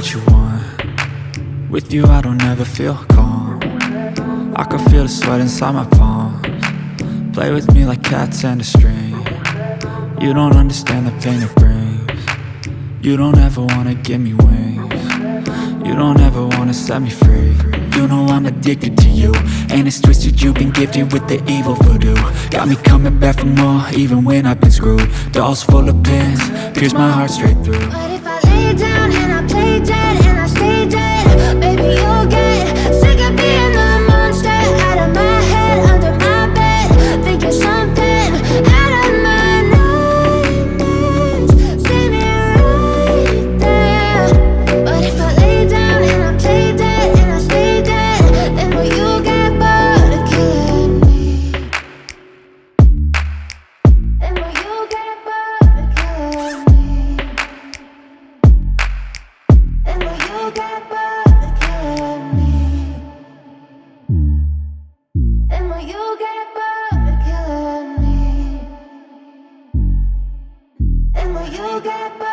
what you want. With you I don't ever feel calm. I can feel the sweat inside my palms. Play with me like cats and a string. You don't understand the pain it brings. You don't ever wanna give me wings. You don't ever wanna set me free. You know I'm addicted to you, and it's twisted, you've been gifted with the evil voodoo. Got me coming back for more, even when I've been screwed. Dolls full of pins, pierce my heart straight through. But if I lay down and I play dead and I stay dead, baby you'll get sick of being the monster out of my head, under my bed, thinking something out of my nightmares. See me right there. But if I lay down and I play dead and I stay dead, then will you get bored of killing me? Then will you get bored of killing me? Then will you get bored of killing me? Then will you get bored of killing me? Then will you get bored?